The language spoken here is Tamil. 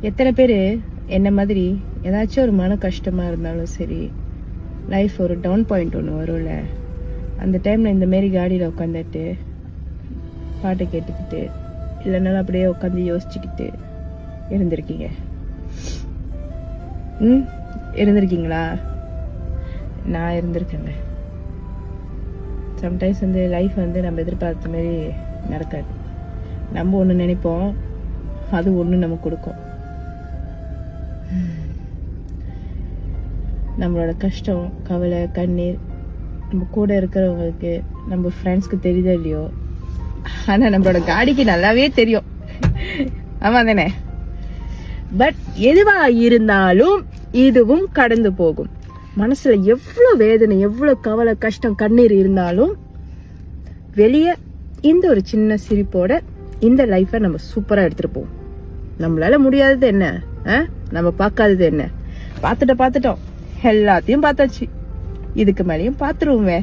எத்தனை பேர் என்ன மாதிரி ஏதாச்சும் ஒரு மன கஷ்டமா இருந்தாலும் சரி, லைஃப் ஒரு டவுன் பாயிண்ட் ஒன்று வரும்ல, அந்த டைம்ல இந்த மாரி காடியில் உட்காந்துட்டு பாட்டு கேட்டுக்கிட்டு இல்லைனாலும் அப்படியே உட்காந்து யோசிச்சுக்கிட்டு இருந்திருக்கீங்க. இருந்திருக்கீங்களா? நான் இருந்திருக்கேங்க. சம்டைம்ஸ் லைஃப் நம்ம எதிர்பார்த்த மாதிரி நடக்காது. நம்ம ஒன்று நினைப்போம், அது ஒன்று நமக்கு கொடுக்கும். நம்மளோட கஷ்டம், கவலை, கண்ணீர் நம்ம கூட இருக்கிறவங்களுக்கு, நம்ம ஃப்ரெண்ட்ஸ்க்கு தெரியுதோ இல்லையோ, ஆனால் நம்மளோட காடிக்கு நல்லாவே தெரியும். ஆமா தானே? பட் எதுவா இருந்தாலும் இதுவும் கடந்து போகும். மனசுல எவ்வளவு வேதனை, எவ்வளவு கவலை, கஷ்டம், கண்ணீர் இருந்தாலும் வெளியே இந்த ஒரு சின்ன சிரிப்போட இந்த லைஃபை நம்ம சூப்பரா எடுத்துட்டு போவோம். நம்மளால முடியாதது என்ன? நம்ம பார்க்காதது என்ன? பார்த்துட்டோம், எல்லாத்தையும் பார்த்தாச்சு. இதுக்கு மேலேயும் பார்த்துருவோமே.